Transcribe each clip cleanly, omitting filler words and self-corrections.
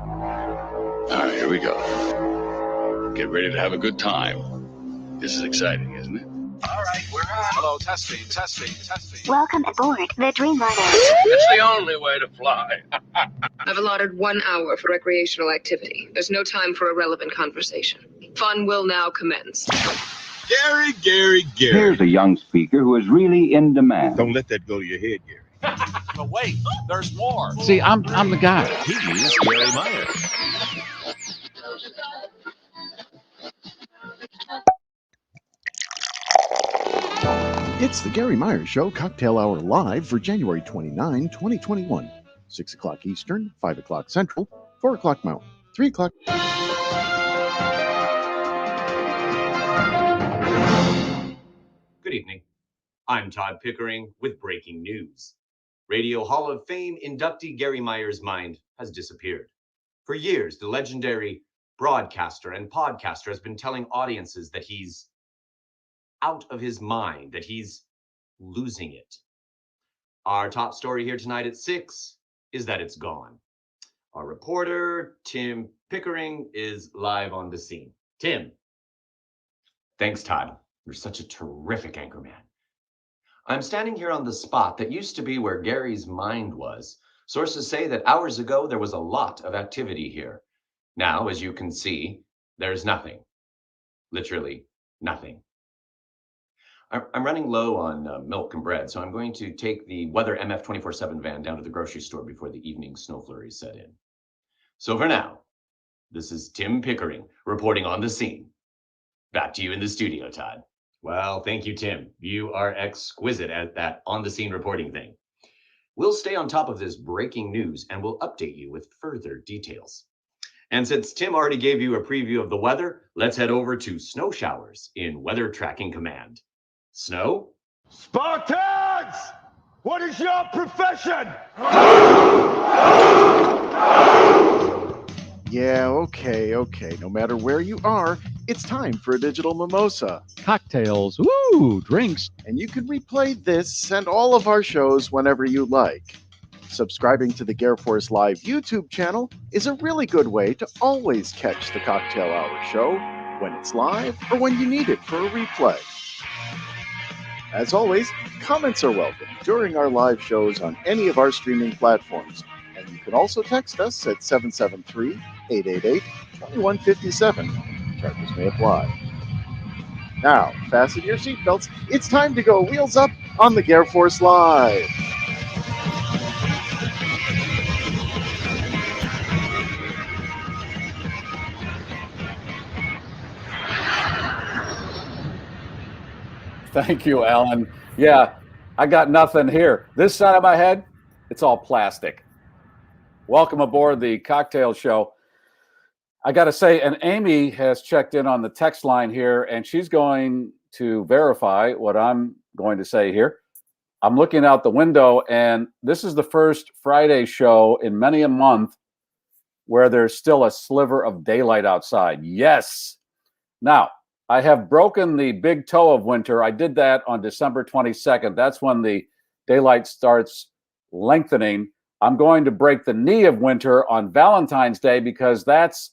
All right, here we go. Get ready to have a good time. This is exciting, isn't it? All right, we're on. Hello, testing. Welcome aboard the Dreamliner. It's the only way to fly. I've allotted 1 hour for recreational activity. There's no time for irrelevant conversation. Fun will now commence. Garry. Here's a young speaker who is really in demand. Don't let that go to your head, Garry. But wait, there's more. See, I'm the guy. He is Garry Meier. It's the Garry Meier Show Cocktail Hour Live for January 29, 2021. 6 o'clock Eastern, 5 o'clock Central, 4 o'clock Mountain, 3 o'clock. Good evening. I'm Todd Pickering with breaking news. Radio Hall of Fame inductee Garry Meier's mind has disappeared. For years, the legendary broadcaster and podcaster has been telling audiences that he's out of his mind, that he's losing it. Our top story here tonight at 6 is that it's gone. Our reporter, Tim Pickering, is live on the scene. Tim. Thanks, Todd. You're such a terrific anchorman. I'm standing here on the spot that used to be where Garry's mind was. Sources say that hours ago there was a lot of activity here. Now, as you can see, there's nothing. Literally nothing. I'm running low on milk and bread, so I'm going to take the Weather MF 24/7 van down to the grocery store before the evening snow flurries set in. So for now, this is Tim Pickering reporting on the scene. Back to you in the studio, Todd. Well, thank you, Tim. You are exquisite at that on-the-scene reporting thing. We'll stay on top of this breaking news and we'll update you with further details. And since Tim already gave you a preview of the weather, let's head over to snow showers in Weather Tracking Command. Snow? Spartans! What is your profession? Yeah, okay. No matter where you are, it's time for a digital mimosa. Cocktails, woo, drinks. And you can replay this and all of our shows whenever you like. Subscribing to the Garrforce Live YouTube channel is a really good way to always catch the Cocktail Hour show when it's live or when you need it for a replay. As always, comments are welcome during our live shows on any of our streaming platforms. And you can also text us at 773-888-2157. Charges may apply. Now, fasten your seatbelts. It's time to go wheels up on the Garrforce Live. Thank you, Alan. Yeah, I got nothing here. This side of my head, it's all plastic. Welcome aboard the cocktail show. I got to say, and Amy has checked in on the text line here, and she's going to verify what I'm going to say here. I'm looking out the window, and this is the first Friday show in many a month where there's still a sliver of daylight outside. Yes. Now, I have broken the big toe of winter. I did that on December 22nd. That's when the daylight starts lengthening. I'm going to break the knee of winter on Valentine's Day because that's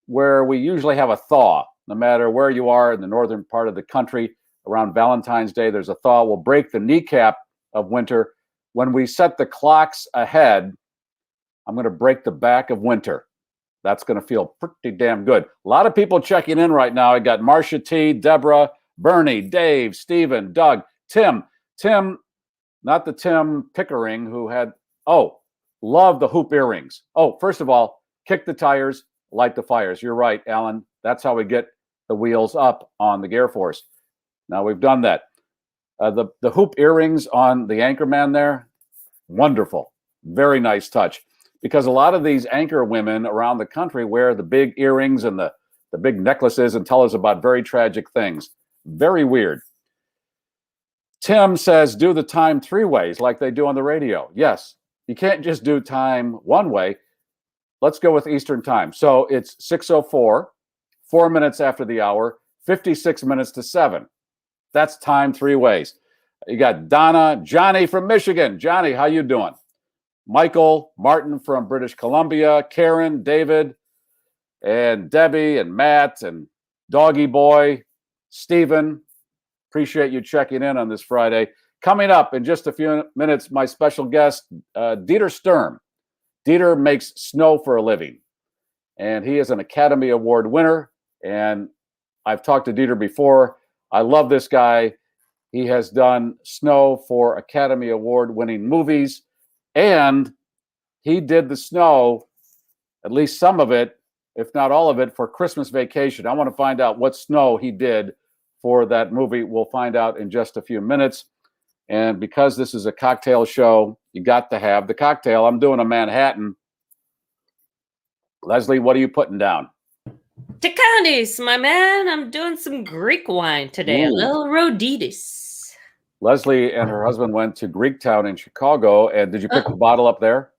where we usually have a thaw. No matter where you are in the northern part of the country, around Valentine's Day, there's a thaw. We'll break the kneecap of winter. When we set the clocks ahead, I'm going to break the back of winter. That's going to feel pretty damn good. A lot of people checking in right now. I got Marcia T, Deborah, Bernie, Dave, Stephen, Doug, Tim, not the Tim Pickering who had, love the hoop earrings. Oh, first of all, kick the tires, light the fires. You're right, Alan. That's how we get the wheels up on the Garrforce. Now we've done that. The hoop earrings on the anchorman there, wonderful. Very nice touch. Because a lot of these anchor women around the country wear the big earrings and the big necklaces and tell us about very tragic things. Very weird. Tim says, do the time 3 ways like they do on the radio. Yes, you can't just do time 1 way. Let's go with Eastern time. So it's 6:04, 4 minutes after the hour, 56 minutes to 7. That's time 3 ways. You got Donna, Johnny from Michigan. Johnny, how you doing? Michael, Martin from British Columbia, Karen, David, and Debbie, and Matt, and Doggy Boy, Stephen. Appreciate you checking in on this Friday. Coming up in just a few minutes, my special guest, Dieter Sturm. Dieter makes snow for a living, and he is an Academy Award winner. And I've talked to Dieter before. I love this guy. He has done snow for Academy Award winning movies, and he did the snow, at least some of it, if not all of it, for Christmas Vacation. I want to find out what snow he did for that movie. We'll find out in just a few minutes. And because this is a cocktail show, you got to have the cocktail. I'm doing a Manhattan. Leslie, what are you putting down? Ticanis, my man. I'm doing some Greek wine today. Ooh. A little Roditis. Leslie and her husband went to Greektown in Chicago. And did you pick the bottle up there?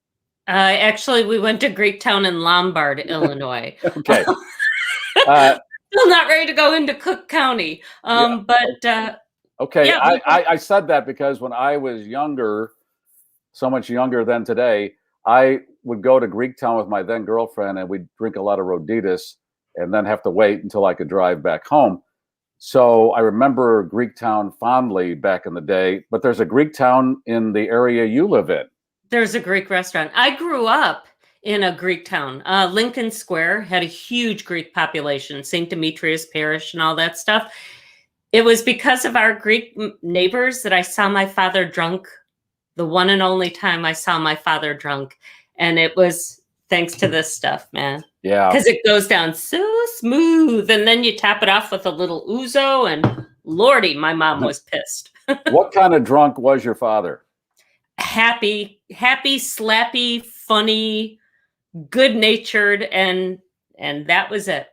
Actually, we went to Greektown in Lombard, Illinois. Okay. Still not ready to go into Cook County. Okay, yeah, I said that because when I was younger, so much younger than today, I would go to Greektown with my then girlfriend, and we'd drink a lot of Roditis and then have to wait until I could drive back home. So I remember Greektown fondly back in the day, but there's a Greektown in the area you live in. There's a Greek restaurant. I grew up in a Greek town. Lincoln Square had a huge Greek population, St. Demetrius Parish and all that stuff. It was because of our Greek neighbors that I saw my father drunk, the one and only time I saw my father drunk. And it was thanks to this stuff, man. Yeah. Because it goes down so smooth. And then you tap it off with a little ouzo. And Lordy, my mom was pissed. What kind of drunk was your father? Happy, slappy, funny, good-natured. And that was it.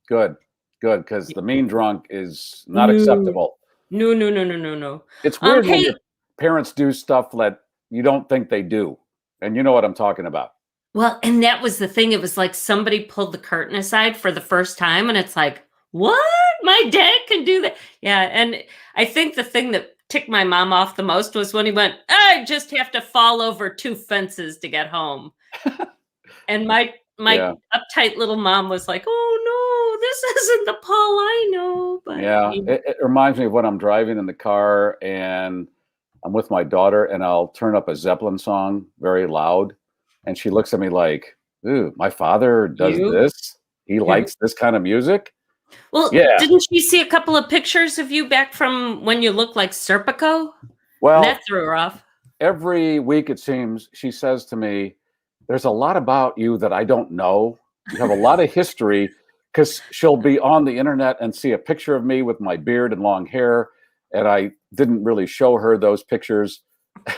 Good, because the mean drunk is not acceptable. No. It's weird when your parents do stuff that you don't think they do. And you know what I'm talking about. Well, and that was the thing. It was like somebody pulled the curtain aside for the first time. And it's like, what? My dad can do that? Yeah. And I think the thing that ticked my mom off the most was when he went, I just have to fall over 2 fences to get home. And my uptight little mom was like, oh, no, this isn't the Paul I know. But yeah, it reminds me of when I'm driving in the car and I'm with my daughter and I'll turn up a Zeppelin song very loud. And she looks at me like, ooh, my father does this. He likes this kind of music. Well, didn't she see a couple of pictures of you back from when you looked like Serpico? Well, and that threw her off. Every week, it seems, she says to me, there's a lot about you that I don't know. You have a lot of history, because she'll be on the internet and see a picture of me with my beard and long hair. And I didn't really show her those pictures.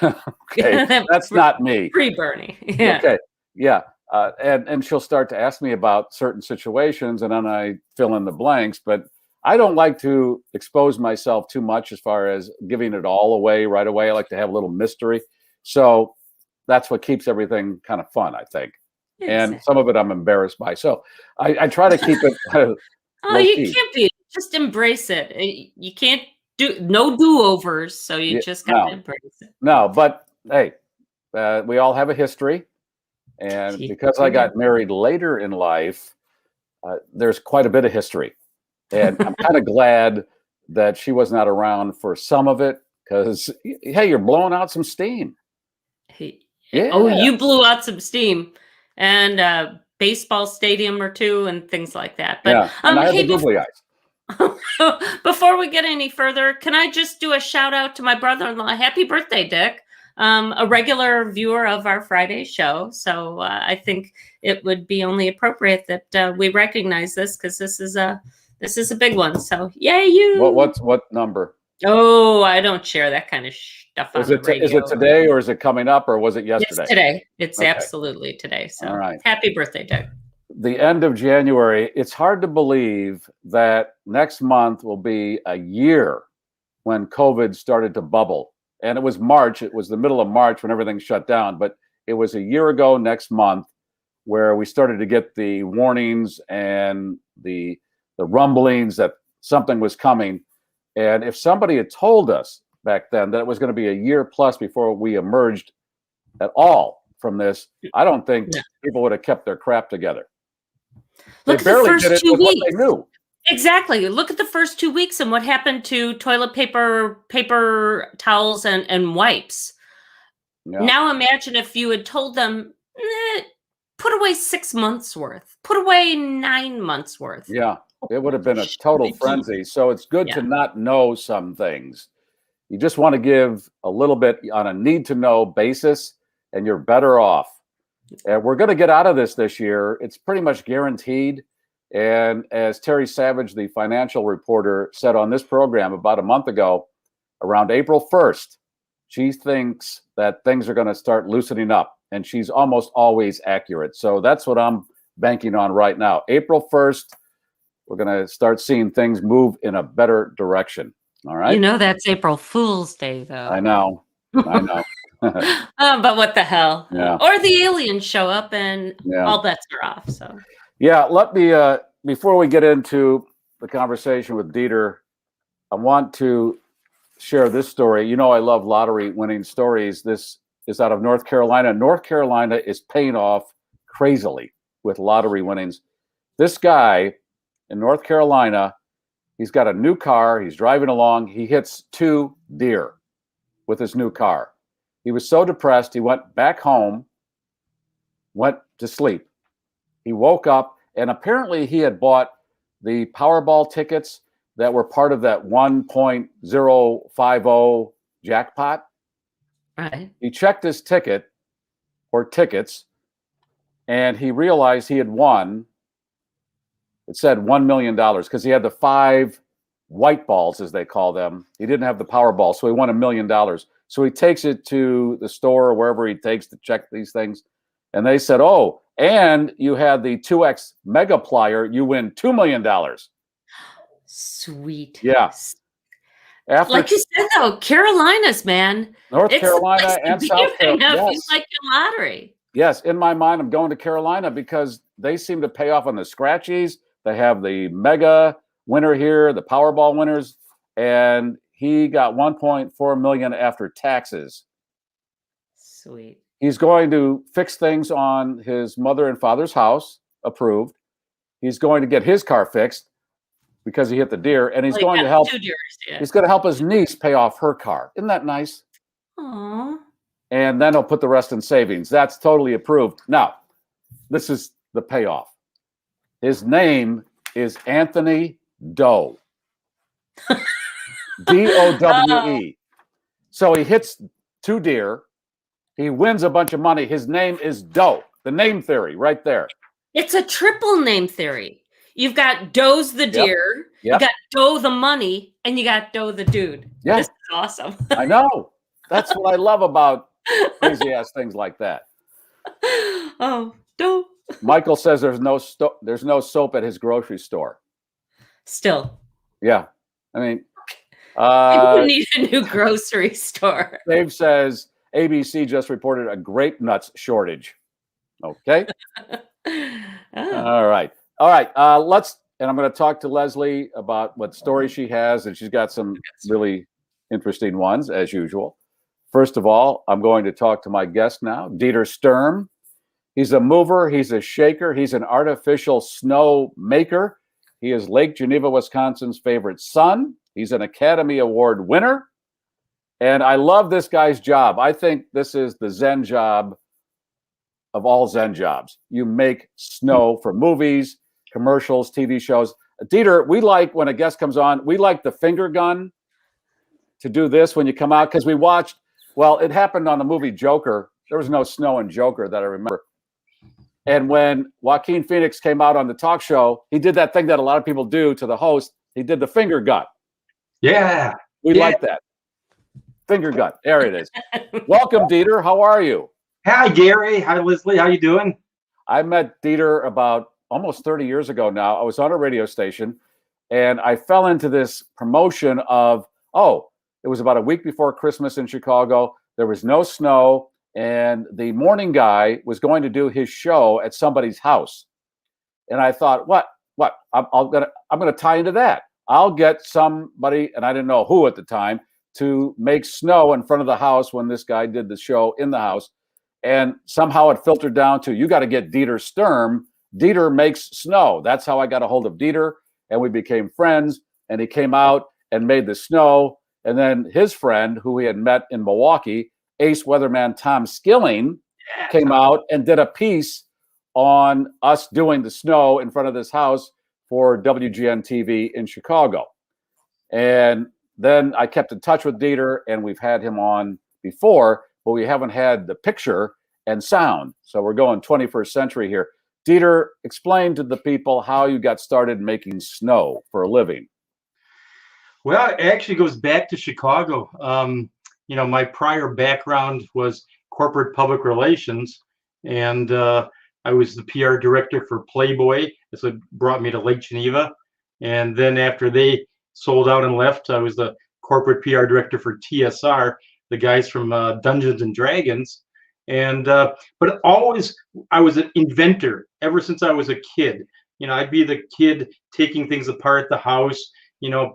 Okay, that's not me. Pre-Bernie. Yeah. Okay, yeah. And she'll start to ask me about certain situations, and then I fill in the blanks. But I don't like to expose myself too much as far as giving it all away right away. I like to have a little mystery. So that's what keeps everything kind of fun, I think. Exactly. And some of it I'm embarrassed by. So I try to keep it. Oh, you can't be. Just embrace it. You can't do no do-overs. So you just got to embrace it. No, but hey, we all have a history. And because I got married later in life, there's quite a bit of history. And I'm kind of glad that she was not around for some of it, because, hey, you're blowing out some steam. Yeah. Oh, you blew out some steam. And a baseball stadium or two and things like that. But and I have the googly eyes. Before we get any further, can I just do a shout out to my brother-in-law? Happy birthday, Dick. A regular viewer of our Friday show. So I think it would be only appropriate that we recognize this, because this is a big one. So yay, you. What number? Oh, I don't share that kind of stuff on the radio. Is it today, or is it coming up, or was it yesterday? It's today. It's absolutely today. So all right. Happy birthday, Dick. The end of January. It's hard to believe that next month will be a year when COVID started to bubble. And it was March. It was the middle of March when everything shut down. But it was a year ago next month where we started to get the warnings and the rumblings that something was coming. And if somebody had told us back then that it was going to be a year plus before we emerged at all from this, I don't think No. people would have kept their crap together. Look They at the barely first did it 2 with what weeks. they knew. Exactly. Look at the first 2 weeks and what happened to toilet paper, paper towels, and wipes. Yeah. Now imagine if you had told them, put away 6 months worth, put away 9 months worth. Yeah, it would have been a total frenzy. So it's good to not know some things. You just want to give a little bit on a need-to-know basis, and you're better off. And we're going to get out of this year. It's pretty much guaranteed. And as Terry Savage, the financial reporter, said on this program about a month ago, around April 1st, she thinks that things are going to start loosening up. And she's almost always accurate. So that's what I'm banking on right now. April 1st, we're going to start seeing things move in a better direction. All right. You know, that's April Fool's Day, though. I know. But what the hell? Yeah. Or the aliens show up and Yeah. all bets are off. So Yeah, let me, before we get into the conversation with Dieter, I want to share this story. You know, I love lottery winning stories. This is out of North Carolina. North Carolina is paying off crazily with lottery winnings. This guy in North Carolina, he's got a new car. He's driving along. He hits 2 deer with his new car. He was so depressed, he went back home, went to sleep. He woke up, and apparently he had bought the Powerball tickets that were part of that 1.050 jackpot. right. He checked his ticket or tickets, and he realized he had won. It said $1 million because he had the 5 white balls, as they call them. He didn't have the Powerball, so he won $1 million. So he takes it to the store or wherever he takes to check these things. And they said, oh, and you had the 2X mega plier. You win $2 million. Sweet. Yeah. After Like you said, though, Carolinas, man. North It's the Carolina place to and be South right Carolina. now if you Yes. like your lottery. Yes, in my mind, I'm going to Carolina because they seem to pay off on the scratchies. They have the mega winner here, the Powerball winners, and he got $1.4 million after taxes. Sweet. He's going to fix things on his mother and father's house, approved. He's going to get his car fixed because he hit the deer, and he's Well, going you to got help. 2 deers, yeah. He's going to help his niece pay off her car. Isn't that nice? Aw. And then he'll put the rest in savings. That's totally approved. Now, this is the payoff. His name is Anthony Doe. D-O-W-E. So he hits 2 deer. He wins a bunch of money. His name is Doe. The name theory right there. It's a triple name theory. You've got Doe's the deer, Yep. you got Doe the money, and you got Doe the dude. Yeah. This is awesome. I know. That's what I love about crazy ass things like that. Oh, Doe. Michael says there's no soap at his grocery store. Still. Yeah. I mean, People need a new grocery store. Dave says ABC just reported a grape nuts shortage. Okay. All right. Let's, and I'm going to talk to Leslie about what story she has, and she's got some really interesting ones as usual. First of all, I'm going to talk to my guest now, Dieter Sturm. He's a mover. He's a shaker. He's an artificial snow maker. He is Lake Geneva, Wisconsin's favorite son. He's an Academy Award winner. And I love this guy's job. I think this is the Zen job of all Zen jobs. You make snow for movies, commercials, TV shows. Dieter, we like, when a guest comes on, we like the finger gun to do this when you come out, because we watched, well, it happened on the movie Joker. There was no snow in Joker that I remember. And when Joaquin Phoenix came out on the talk show, he did that thing that a lot of people do to the host. He did the finger gun. Yeah. We like that. Finger gun. There it is. Welcome, Dieter. How are you? Hi, Gary. Hi, Leslie. How you doing? I met Dieter about almost 30 years ago now. I was on a radio station, and I fell into this promotion of, it was about a week before Christmas in Chicago. There was no snow, and the morning guy was going to do his show at somebody's house. And I thought, what? I'm gonna tie into that. I'll get somebody, and I didn't know who at the time, to make snow in front of the house when this guy did the show in the house. And somehow it filtered down to, you got to get Dieter Sturm. Dieter makes snow. That's how I got a hold of Dieter, and we became friends. And he came out and made the snow. And then his friend, who he had met in Milwaukee, ace weatherman Tom Skilling, came out and did a piece on us doing the snow in front of this house for WGN TV in Chicago. And then I kept in touch with Dieter, and we've had him on before, but we haven't had the picture and sound. So we're going 21st century here. Dieter, explain to the people how you got started making snow for a living. Well, it actually goes back to Chicago. My prior background was corporate public relations, and I was the PR director for Playboy. That's what brought me to Lake Geneva. And then after they sold out and left, I was the corporate PR director for TSR, the guys from Dungeons and Dragons. And but always I was an inventor ever since I was a kid. I'd be the kid taking things apart at the house,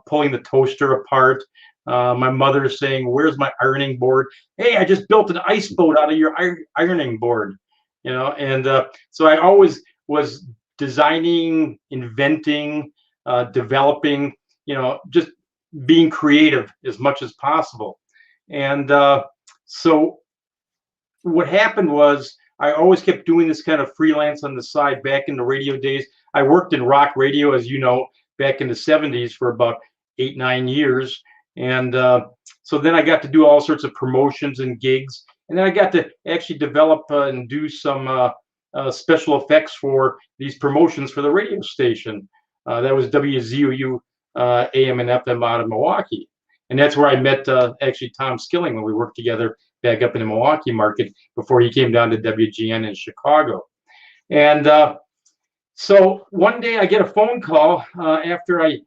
pulling the toaster apart. My mother saying, "Where's my ironing board?" "Hey, I just built an ice boat out of your ironing board." And so I always was designing, inventing, developing, just being creative as much as possible. And so what happened was I always kept doing this kind of freelance on the side back in the radio days. I worked in rock radio, as you know, back in the 70s for about 8-9 years. And so then I got to do all sorts of promotions and gigs. And then I got to actually develop and do some special effects for these promotions for the radio station. That was WZOU AM and FM out of Milwaukee. And that's where I met actually Tom Skilling when we worked together back up in the Milwaukee market before he came down to WGN in Chicago. And so one day I get a phone call after I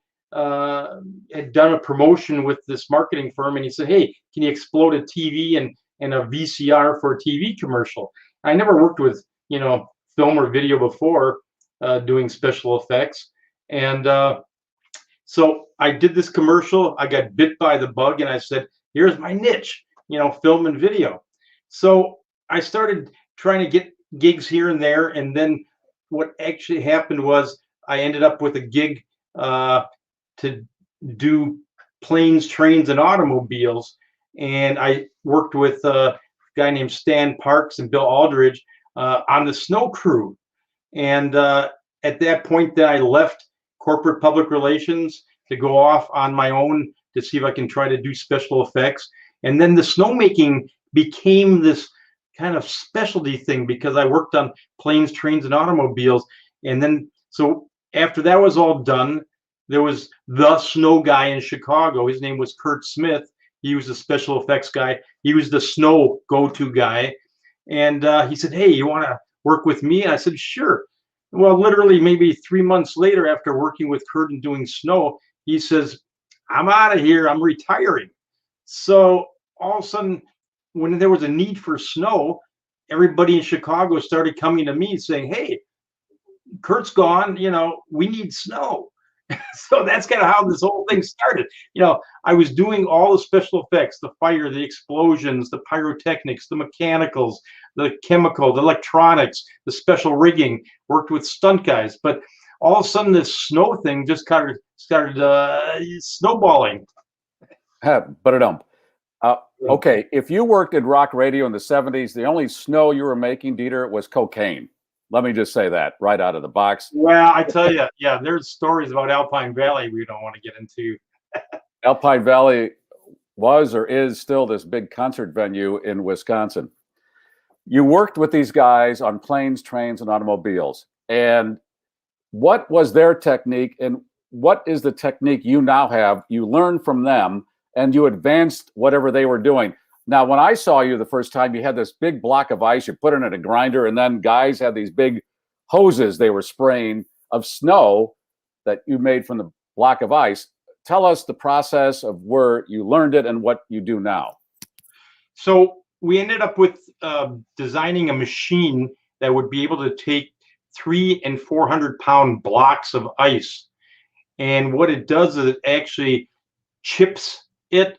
had done a promotion with this marketing firm, and he said, "Hey, can you explode a TV and a VCR for a TV commercial?" I never worked with film or video before doing special effects, and so I did this commercial. I got bit by the bug, and I said, "Here's my niche, film and video." So I started trying to get gigs here and there, and then what actually happened was I ended up with a gig to do planes, trains, and automobiles, and I worked with a guy named Stan Parks and Bill Aldridge on the snow crew. And at that point, then I left corporate public relations to go off on my own to see if I can try to do special effects. And then the snowmaking became this kind of specialty thing because I worked on planes, trains, and automobiles. And then, so after that was all done, there was the snow guy in Chicago. His name was Kurt Smith. He was the special effects guy. He was the snow go-to guy. And he said, "Hey, you want to work with me?" And I said, "Sure." Well, literally maybe 3 months later, after working with Kurt and doing snow, he says, "I'm out of here. I'm retiring." So all of a sudden, when there was a need for snow, everybody in Chicago started coming to me saying, "Hey, Kurt's gone. We need snow." So that's kind of how this whole thing started. I was doing all the special effects, the fire, the explosions, the pyrotechnics, the mechanicals, the chemical, the electronics, the special rigging, worked with stunt guys. But all of a sudden, this snow thing just kind of started snowballing. Okay, if you worked in rock radio in the 70s, the only snow you were making, Dieter, was cocaine. Let me just say that right out of the box. Well, I tell you, yeah, there's stories about Alpine Valley we don't want to get into. Alpine Valley was or is still this big concert venue in Wisconsin. You worked with these guys on planes, trains, and automobiles. And what was their technique, and what is the technique you now have? You learned from them, and you advanced whatever they were doing. Now, when I saw you the first time, you had this big block of ice, you put it in a grinder, and then guys had these big hoses they were spraying of snow that you made from the block of ice. Tell us the process of where you learned it and what you do now. So we ended up with designing a machine that would be able to take 300 and 400 pound blocks of ice. And what it does is it actually chips it,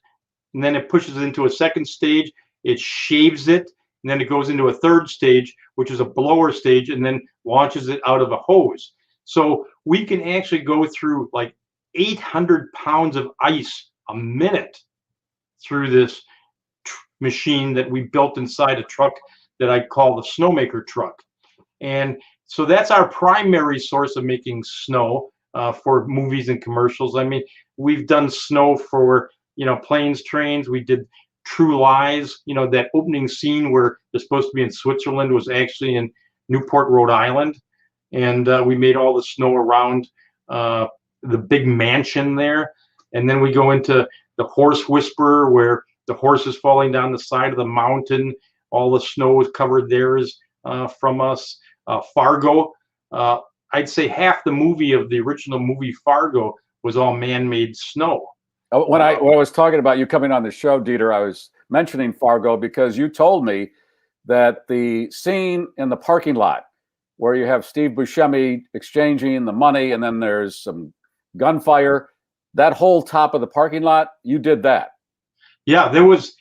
and then it pushes it into a second stage. It shaves it, and then it goes into a third stage, which is a blower stage, and then launches it out of a hose. So we can actually go through like 800 pounds of ice a minute through this machine that we built inside a truck that I call the snowmaker truck. And so that's our primary source of making snow for movies and commercials. I mean, we've done snow for, planes, trains. We did True Lies, that opening scene where they're supposed to be in Switzerland was actually in Newport, Rhode Island. And we made all the snow around the big mansion there. And then we go into the Horse Whisperer, where the horse is falling down the side of the mountain. All the snow is covered there is from us. Fargo, I'd say half the movie of the original movie Fargo was all man-made snow. When I was talking about you coming on the show, Dieter, I was mentioning Fargo because you told me that the scene in the parking lot where you have Steve Buscemi exchanging the money and then there's some gunfire, that whole top of the parking lot, you did that. Yeah, there was,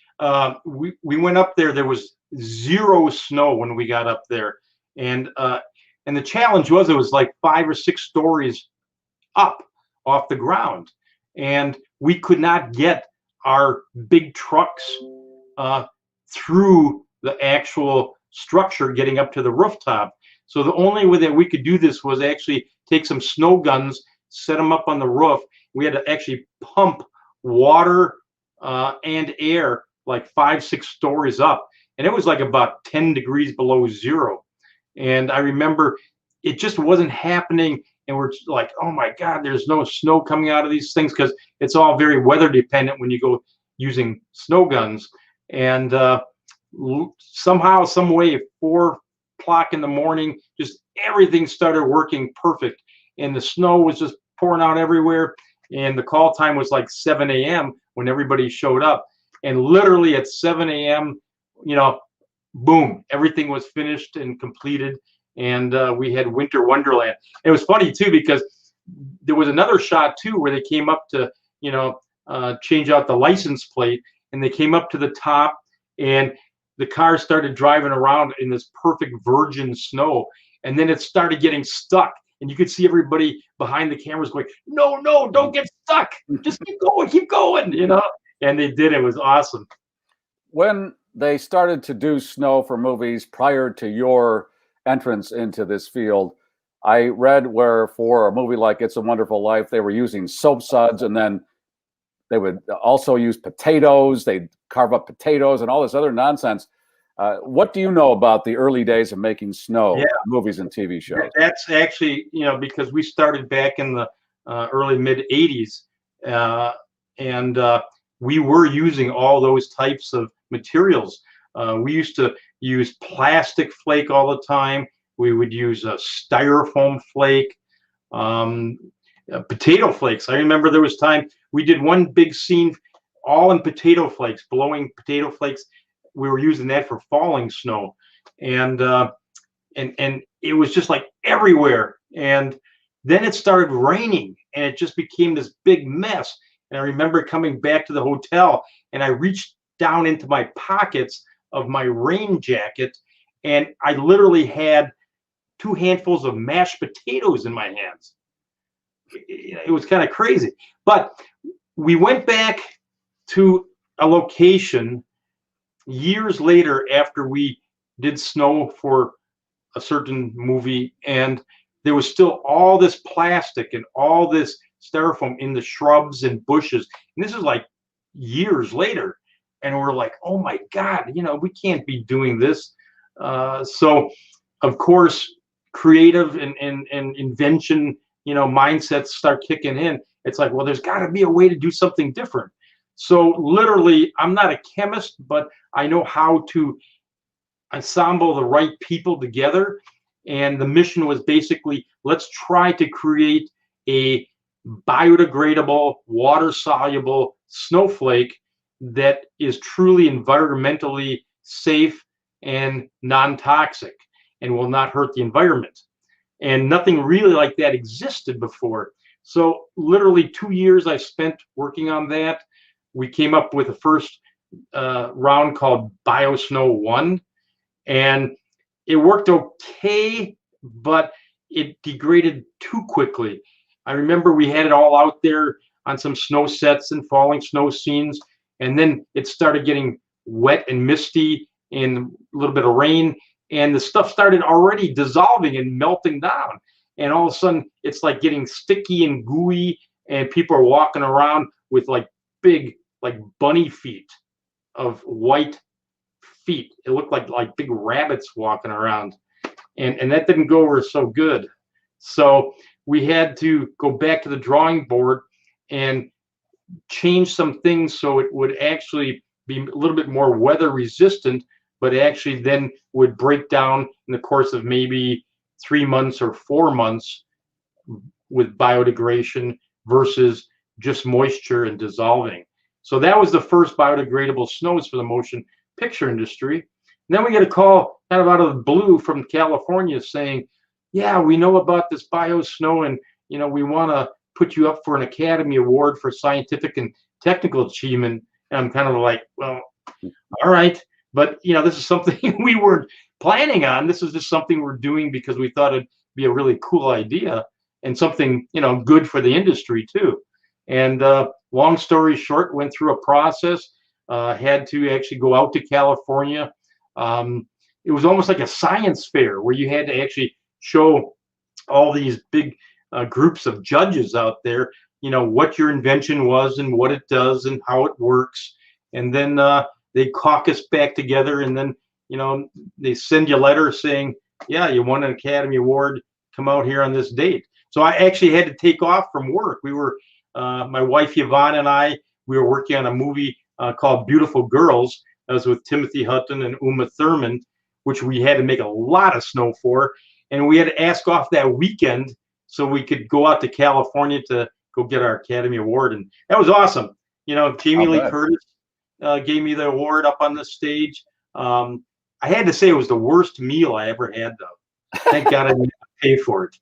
we went up there, there was zero snow when we got up there. And the challenge was it was like 5 or 6 stories up off the ground. And we could not get our big trucks through the actual structure getting up to the rooftop. So the only way that we could do this was actually take some snow guns, set them up on the roof. We had to actually pump water and air like 5, 6 stories up. And it was like about 10 degrees below zero. And I remember it just wasn't happening. And we're like, oh my God, there's no snow coming out of these things, because it's all very weather dependent when you go using snow guns. And somehow, some way, 4 o'clock in the morning, just everything started working perfect. And the snow was just pouring out everywhere. And the call time was like 7 a.m. when everybody showed up. And literally at 7 a.m., boom, everything was finished and completed. And we had Winter Wonderland. It was funny too, because there was another shot too where they came up to, change out the license plate, and they came up to the top, and the car started driving around in this perfect virgin snow, and then it started getting stuck, and you could see everybody behind the cameras going, no, don't get stuck, just keep going, and they did. It was awesome. When they started to do snow for movies prior to your entrance into this field, I read where for a movie like It's a Wonderful Life, they were using soap suds, and then they would also use potatoes. They'd carve up potatoes and all this other nonsense. What do you know about the early days of making snow movies and TV shows? That's actually, because we started back in the early mid 80s, and we were using all those types of materials. We used to use plastic flake all the time. We would use a styrofoam flake, potato flakes. I remember there was time we did one big scene all in potato flakes, blowing potato flakes. We were using that for falling snow, and it was just like everywhere. And then it started raining, and it just became this big mess. And I remember coming back to the hotel, and I reached down into my pockets of my rain jacket, and I literally had 2 handfuls of mashed potatoes in my hands. It was kind of crazy. But we went back to a location years later after we did snow for a certain movie, and there was still all this plastic and all this styrofoam in the shrubs and bushes. And this is like years later. And we're like, oh my God, we can't be doing this. So, of course, creative and invention, mindsets start kicking in. It's like, well, there's got to be a way to do something different. So literally, I'm not a chemist, but I know how to ensemble the right people together. And the mission was basically, let's try to create a biodegradable, water-soluble snowflake that is truly environmentally safe and non-toxic and will not hurt the environment. And nothing really like that existed before. So literally 2 years I spent working on that. We came up with the first round called BioSnow 1. and it worked okay, but it degraded too quickly. I remember we had it all out there on some snow sets and falling snow scenes, and then it started getting wet and misty and a little bit of rain, and the stuff started already dissolving and melting down. And all of a sudden, it's like getting sticky and gooey, and people are walking around with like big, like bunny feet of white feet. It looked like big rabbits walking around, and that didn't go over so good. So we had to go back to the drawing board and change some things so it would actually be a little bit more weather resistant, but actually then would break down in the course of maybe 3 months or 4 months with biodegradation versus just moisture and dissolving. So that was the first biodegradable snows for the motion picture industry. And then we get a call kind of out of the blue from California saying, yeah, we know about this bio snow, and we want to put you up for an Academy Award for scientific and technical achievement. And I'm kind of like, well, all right, but this is something we weren't planning on. This is just something we're doing because we thought it'd be a really cool idea and something good for the industry too. And long story short, went through a process, had to actually go out to California. It was almost like a science fair where you had to actually show all these big groups of judges out there, what your invention was and what it does and how it works. And then they caucus back together, and then, they send you a letter saying, yeah, you won an Academy Award, come out here on this date. So I actually had to take off from work. We were, my wife Yvonne and I, we were working on a movie called Beautiful Girls. That was with Timothy Hutton and Uma Thurman, which we had to make a lot of snow for. And we had to ask off that weekend so we could go out to California to go get our Academy Award. And that was awesome. Jamie Lee Curtis gave me the award up on the stage. I had to say it was the worst meal I ever had, though. Thank God I didn't pay for it.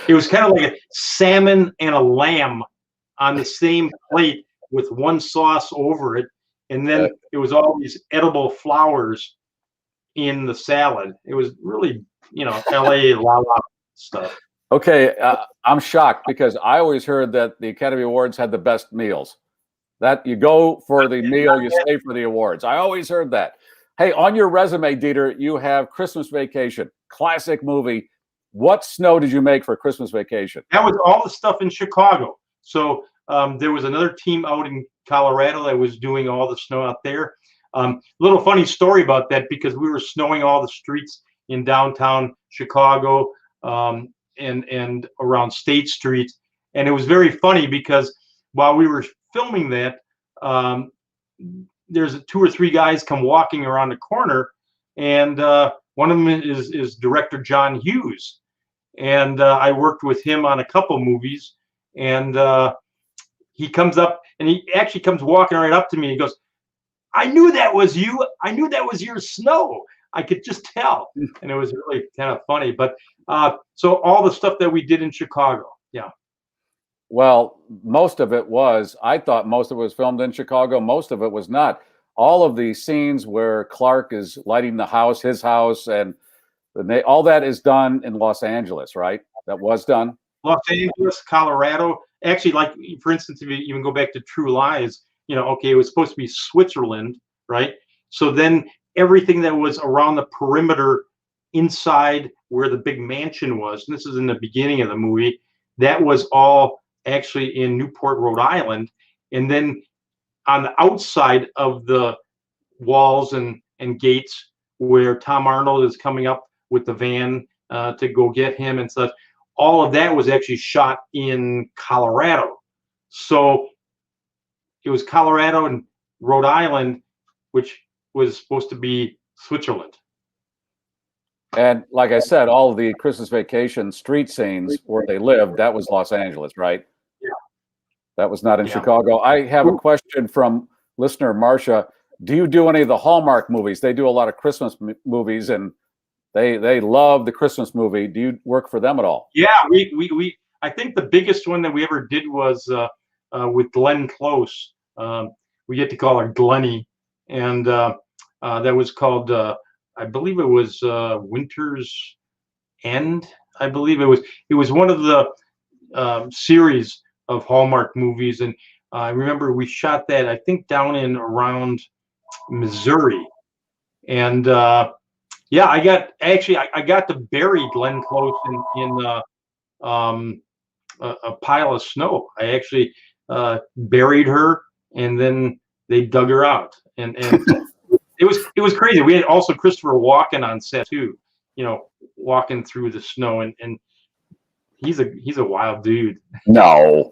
It was kind of like a salmon and a lamb on the same plate with one sauce over it. And then it was all these edible flowers in the salad. It was really, LA la la stuff. Okay, I'm shocked because I always heard that the Academy Awards had the best meals. That you go for the meal, you stay for the awards. I always heard that. Hey, on your resume, Dieter, you have Christmas Vacation, classic movie. What snow did you make for Christmas Vacation? That was all the stuff in Chicago. So there was another team out in Colorado that was doing all the snow out there. Little funny story about that, because we were snowing all the streets in downtown Chicago and around State Street. And it was very funny because while we were filming that, there's 2 or 3 guys come walking around the corner, and one of them is director John Hughes. And I worked with him on a couple movies, and he comes up and he actually comes walking right up to me. He goes, I knew that was you. I knew that was your snow. I could just tell. And it was really kind of funny. But so all the stuff that we did in Chicago. Yeah. Well, most of it was, I thought most of it was filmed in Chicago. Most of it was not. All of the scenes where Clark is lighting the house, his house, and all that is done in Los Angeles, right? That was done. Los Angeles, Colorado. Actually, like, for instance, if you even go back to True Lies, okay, it was supposed to be Switzerland, right? So then everything that was around the perimeter inside where the big mansion was, and this is in the beginning of the movie, that was all actually in Newport, Rhode Island. And then on the outside of the walls and gates where Tom Arnold is coming up with the van to go get him and such, all of that was actually shot in Colorado. So it was Colorado and Rhode Island, which was supposed to be Switzerland. And like I said, all of the Christmas Vacation street scenes where they lived, that was Los Angeles, right? Yeah. That was not in Chicago. I have a question from listener Marcia. Do you do any of the Hallmark movies? They do a lot of Christmas movies, and they love the Christmas movie. Do you work for them at all? Yeah, we I think the biggest one that we ever did was with Glenn Close. We get to call her Glenny, and that was called I believe it was Winter's End. I believe it was one of the series of Hallmark movies, and I remember we shot that, I think, down in around Missouri, and yeah, I got to bury Glenn Close in a pile of snow. I actually buried her, and then they dug her out, and it was crazy. We had also Christopher Walken on set too, walking through the snow, and he's a wild dude. No,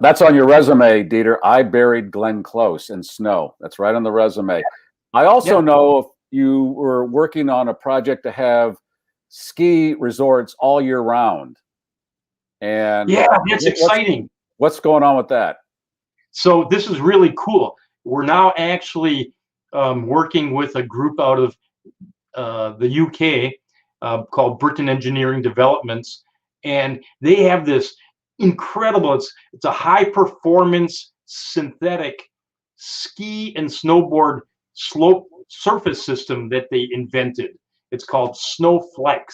that's on your resume, Dieter. I buried Glenn Close in snow. That's right on the resume. I also know you were working on a project to have ski resorts all year round. And yeah, that's exciting. What's going on with that? So this is really cool. We're now actually working with a group out of the UK called Britain Engineering Developments, and they have this incredible. It's a high performance synthetic ski and snowboard slope surface system that they invented. It's called Snowflex,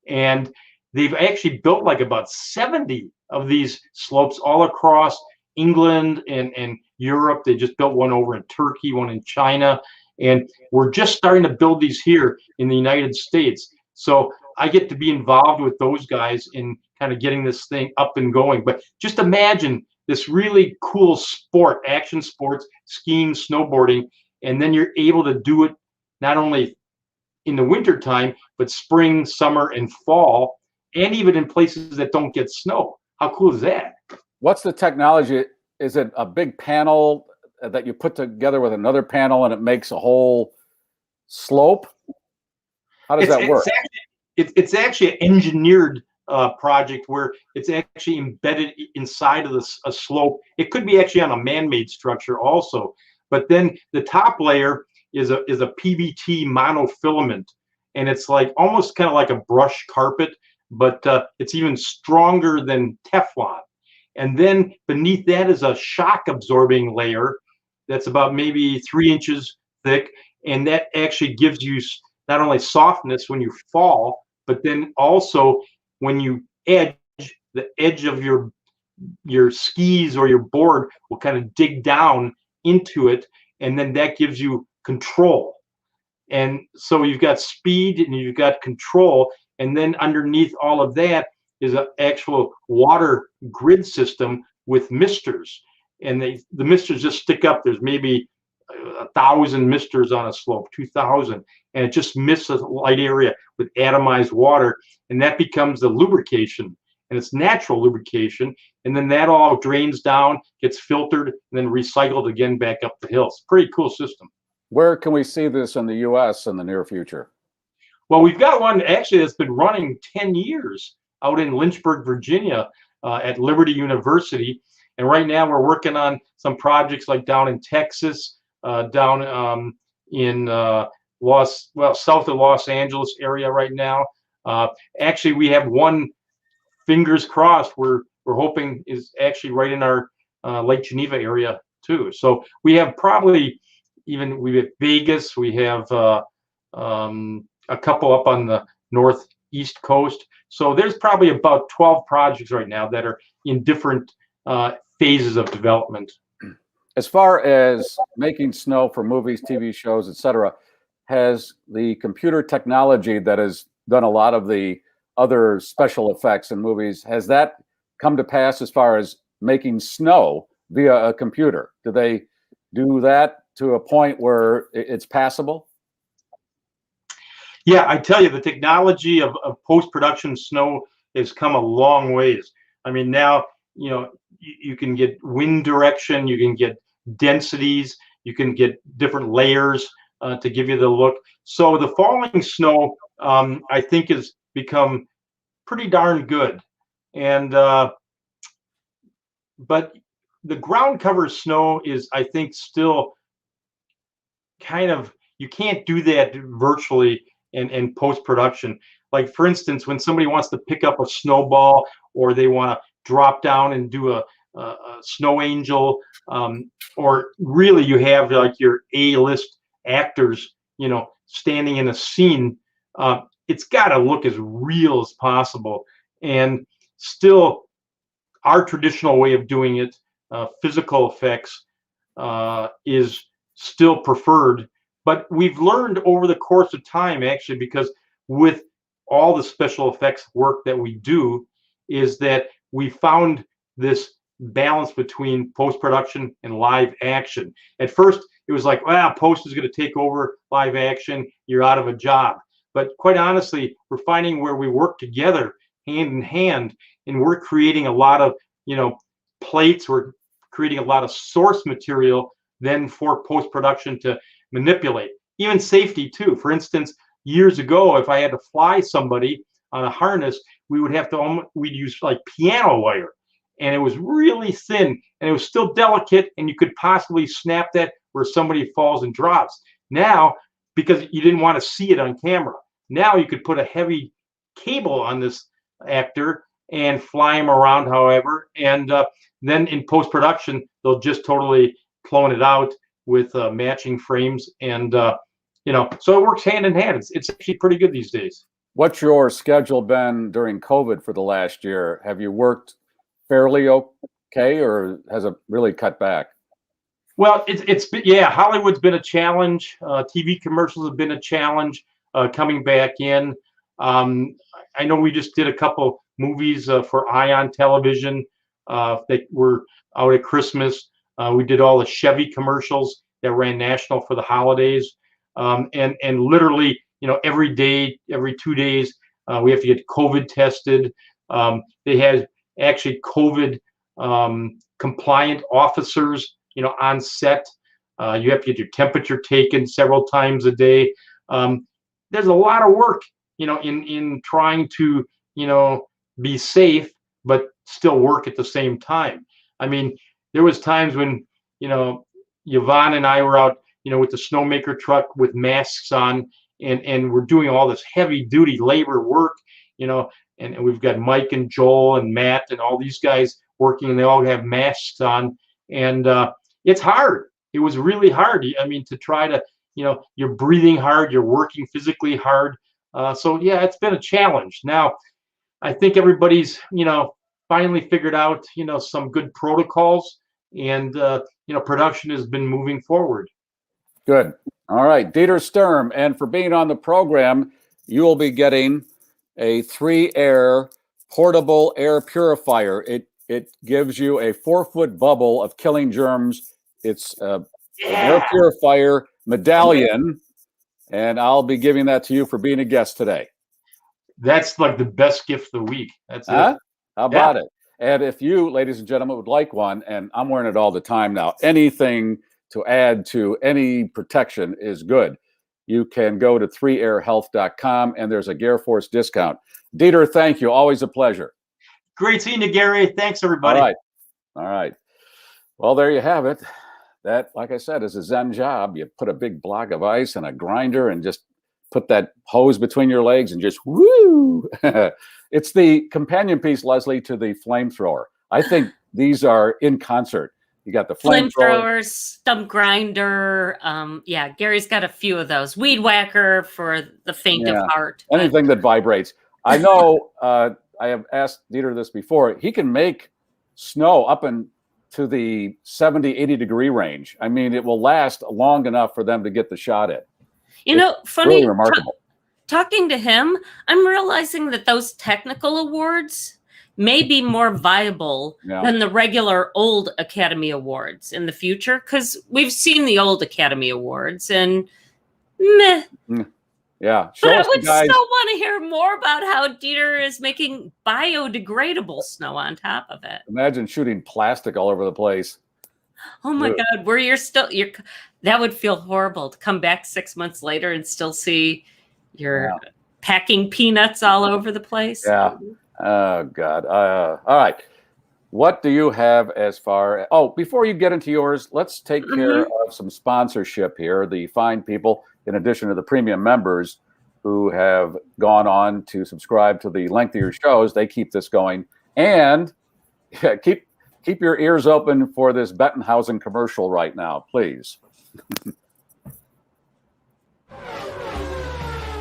and they've actually built like about 70 of these slopes all across England and Europe. They just built one over in Turkey, one in China, and we're just starting to build these here in the United States. So I get to be involved with those guys in kind of getting this thing up and going. But just imagine this really cool sport, action sports, skiing, snowboarding, and then you're able to do it not only in the winter time, but spring, summer, and fall, and even in places that don't get snow. How cool is that? What's the technology? Is it a big panel that you put together with another panel and it makes a whole slope? How does that work? It's actually an engineered project where it's actually embedded inside of a slope. It could be actually on a man-made structure also, but then the top layer is a PBT monofilament, and it's like almost kind of like a brush carpet, but it's even stronger than Teflon. And then beneath that is a shock absorbing layer that's about maybe 3 inches thick, and that actually gives you not only softness when you fall, but then also when you edge, the edge of your skis or your board will kind of dig down into it, and then that gives you control. And so you've got speed and you've got control, and then underneath all of that is an actual water grid system with misters, and the misters just stick up. There's maybe 1,000 misters on a slope, 2,000, and it just mists a light area with atomized water, and that becomes the lubrication, and it's natural lubrication, and then that all drains down, gets filtered, and then recycled again back up the hill. It's a pretty cool system. Where can we see this in the U.S. in the near future? Well, we've got one actually that's been running 10 years out in Lynchburg, Virginia, at Liberty University, and right now we're working on some projects like down in Texas, down in south of Los Angeles area right now. Actually, we have one, fingers crossed, we're hoping is actually right in our Lake Geneva area too. So we have probably we have Vegas, we have a couple up on the northeast coast. So there's probably about 12 projects right now that are in different phases of development. As far as making snow for movies, TV shows, etc., has the computer technology that has done a lot of the other special effects in movies, has that come to pass as far as making snow via a computer? Do they do that to a point where it's passable? Yeah, I tell you, the technology of post-production snow has come a long ways. I mean, now, you can get wind direction, you can get densities, you can get different layers to give you the look. So the falling snow, I think, has become pretty darn good. And but the ground cover snow is, I think, still kind of, you can't do that virtually in post-production. Like, for instance, when somebody wants to pick up a snowball, or they want to drop down and do a snow angel, or really you have like your A-list actors standing in a scene, it's got to look as real as possible. And still, our traditional way of doing it, physical effects, is still preferred. But we've learned over the course of time, actually, because with all the special effects work that we do, is that we found this balance between post-production and live action. At first, it was like, well, post is going to take over live action, you're out of a job. But quite honestly, we're finding where we work together hand in hand, and we're creating a lot of, plates, we're creating a lot of source material then for post-production to manipulate. Even safety too. For instance, years ago, if I had to fly somebody on a harness, we'd use like piano wire, and it was really thin, and it was still delicate, and you could possibly snap that where somebody falls and drops. Now, because you didn't want to see it on camera, now you could put a heavy cable on this actor and fly him around, however, and then in post-production, they'll just totally clone it out with matching frames, and so it works hand in hand. It's actually pretty good these days. What's your schedule been during COVID for the last year? Have you worked fairly okay, or has it really cut back? Well, it's Hollywood's been a challenge. TV commercials have been a challenge coming back in. I know we just did a couple movies for Ion Television that were out at Christmas. We did all the Chevy commercials that ran national for the holidays, and literally, every day, every 2 days, we have to get COVID tested. They had actually COVID compliant officers, on set. You have to get your temperature taken several times a day. There's a lot of work, in trying to, be safe, but still work at the same time. I mean, there was times when, Yvonne and I were out, with the snowmaker truck with masks on, and we're doing all this heavy duty labor work, and we've got Mike and Joel and Matt and all these guys working, and they all have masks on, and it's hard. It was really hard. I mean, to try to, you're breathing hard, you're working physically hard. So yeah, it's been a challenge. Now, I think everybody's, finally figured out, some good protocols, and production has been moving forward. Good. All right, Dieter Sturm, and for being on the program, you will be getting a 3-air portable air purifier. It gives you a 4-foot bubble of killing germs. It's an air purifier medallion, and I'll be giving that to you for being a guest today. That's like the best gift of the week. That's it. How about it? And if you, ladies and gentlemen, would like one, and I'm wearing it all the time now, anything to add to any protection is good. You can go to 3airhealth.com, and there's a Garrforce discount. Dieter, thank you. Always a pleasure. Great seeing you, Gary. Thanks, everybody. All right. Well, there you have it. That, like I said, is a Zen job. You put a big block of ice and a grinder and just put that hose between your legs and just woo. It's the companion piece, Leslie, to the flamethrower. I think these are in concert. You got the flamethrower, stump grinder. Gary's got a few of those. Weed whacker for the faint of heart. Anything that vibrates. I know I have asked Dieter this before. He can make snow up into the 70, 80 degree range. I mean, it will last long enough for them to get the shot in. Funny, really remarkable. Talking to him, I'm realizing that those technical awards may be more viable than the regular old Academy Awards in the future, because we've seen the old Academy Awards and meh. Yeah. But I would still want to hear more about how Dieter is making biodegradable snow on top of it. Imagine shooting plastic all over the place. Oh my God, where that would feel horrible to come back 6 months later and still see you're packing peanuts all over the place. Yeah. Oh God. All right. What do you have as far? Before you get into yours, let's take care of some sponsorship here. The fine people, in addition to the premium members who have gone on to subscribe to the lengthier shows, they keep this going. And keep your ears open for this Bettenhausen commercial right now, please.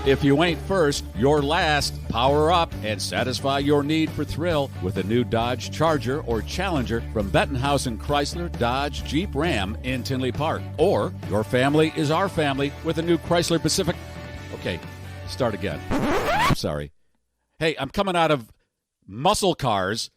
If you ain't first, you're last. Power up and satisfy your need for thrill with a new Dodge Charger or Challenger from Bettenhausen Chrysler Dodge Jeep Ram in Tinley Park. Or your family is our family with a new Chrysler Pacific. Okay, start again. I'm sorry. Hey, I'm coming out of muscle cars,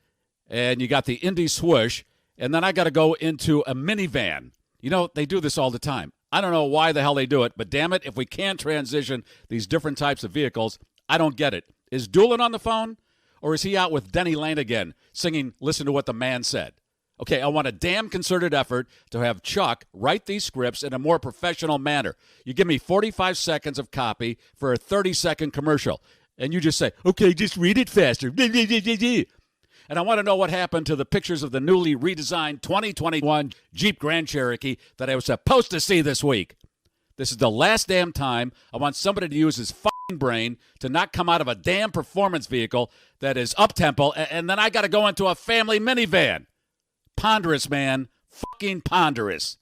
and you got the Indy Swoosh, and then I got to go into a minivan. You know, they do this all the time. I don't know why the hell they do it, but damn it, if we can't transition these different types of vehicles, I don't get it. Is Doolin on the phone, or is he out with Denny Lane again, singing Listen to What the Man Said? Okay, I want a damn concerted effort to have Chuck write these scripts in a more professional manner. You give me 45 seconds of copy for a 30-second commercial, and you just say, okay, just read it faster. And I want to know what happened to the pictures of the newly redesigned 2021 Jeep Grand Cherokee that I was supposed to see this week. This is the last damn time I want somebody to use his fucking brain to not come out of a damn performance vehicle that is up-tempo, and then I got to go into a family minivan. Ponderous, man. Fucking ponderous.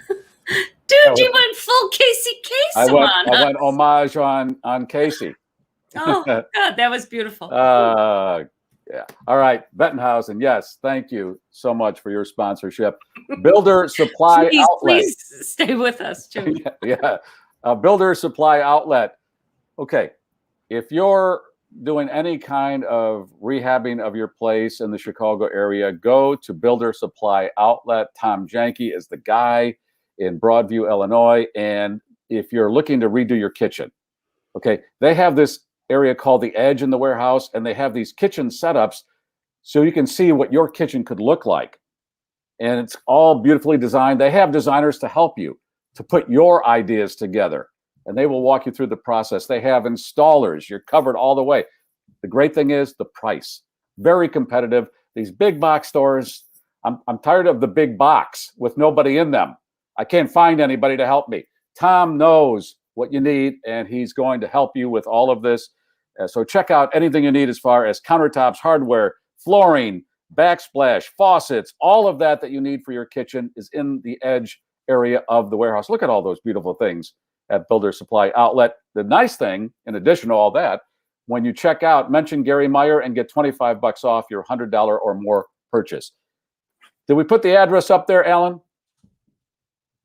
Dude, you went full Casey Kasem I went homage on Casey. Oh, God, that was beautiful. Yeah. All right. Bettenhausen, yes. Thank you so much for your sponsorship. Builder Supply Outlet. Please stay with us, too. Yeah. Builder Supply Outlet. Okay. If you're doing any kind of rehabbing of your place in the Chicago area, go to Builder Supply Outlet. Tom Janke is the guy in Broadview, Illinois. And if you're looking to redo your kitchen, okay, they have this area called the Edge in the warehouse, and they have these kitchen setups so you can see what your kitchen could look like. And it's all beautifully designed. They have designers to help you to put your ideas together, and they will walk you through the process. They have installers. You're covered all the way. The great thing is the price. Very competitive. These big box stores, I'm tired of the big box with nobody in them. I can't find anybody to help me. Tom knows what you need, and he's going to help you with all of this. So check out anything you need as far as countertops, hardware, flooring, backsplash, faucets, all of that you need for your kitchen is in the Edge area of the warehouse. Look at all those beautiful things at Builder Supply Outlet. The nice thing, in addition to all that, when you check out, mention Garry Meier and get $25 off your $100 or more purchase. Did we put the address up there, Alan?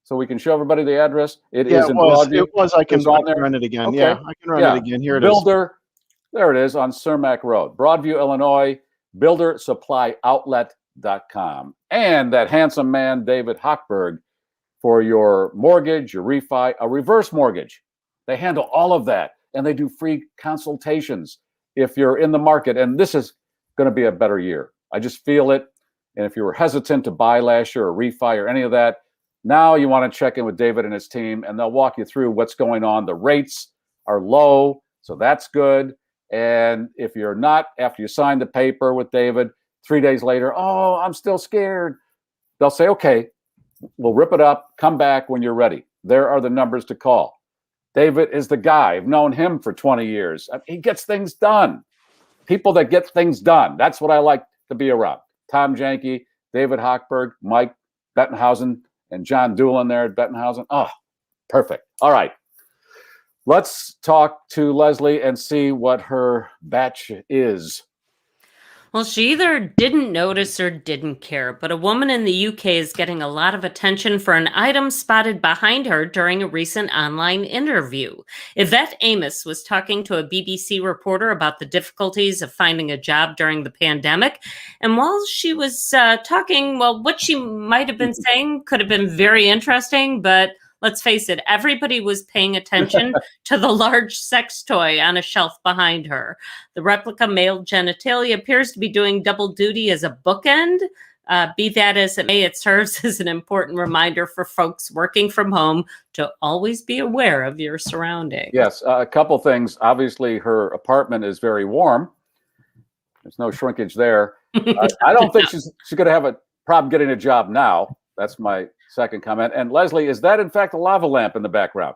So we can show everybody the address. It is in Broadview. It was. I can run it again. Okay. Yeah, I can run it again. Here it Builder, there it is on Cermak Road, Broadview, Illinois, buildersupplyoutlet.com. And that handsome man, David Hochberg, for your mortgage, your refi, a reverse mortgage. They handle all of that, and they do free consultations if you're in the market. And this is going to be a better year. I just feel it. And if you were hesitant to buy last year or refi or any of that, now you want to check in with David and his team, and they'll walk you through what's going on. The rates are low, so that's good. And if you're not, after you sign the paper with David, 3 days later, oh, I'm still scared, they'll say, okay, we'll rip it up. Come back when you're ready. There are the numbers to call. David is the guy. I've known him for 20 years. He gets things done. People that get things done. That's what I like to be around. Tom Janke, David Hochberg, Mike Bettenhausen, and John Doolin there at Bettenhausen. Oh, perfect. All right. Let's talk to Leslie and see what her batch is. Well, she either didn't notice or didn't care, but a woman in the UK is getting a lot of attention for an item spotted behind her during a recent online interview. Yvette Amos was talking to a BBC reporter about the difficulties of finding a job during the pandemic. And while she was talking, well, what she might have been saying could have been very interesting, but let's face it, everybody was paying attention to the large sex toy on a shelf behind her. The replica male genitalia appears to be doing double duty as a bookend. Be that as it may, it serves as an important reminder for folks working from home to always be aware of your surroundings. Yes, a couple things. Obviously, her apartment is very warm. There's no shrinkage there. I don't think she's going to have a problem getting a job now. That's my second comment. And Leslie, is that in fact a lava lamp in the background?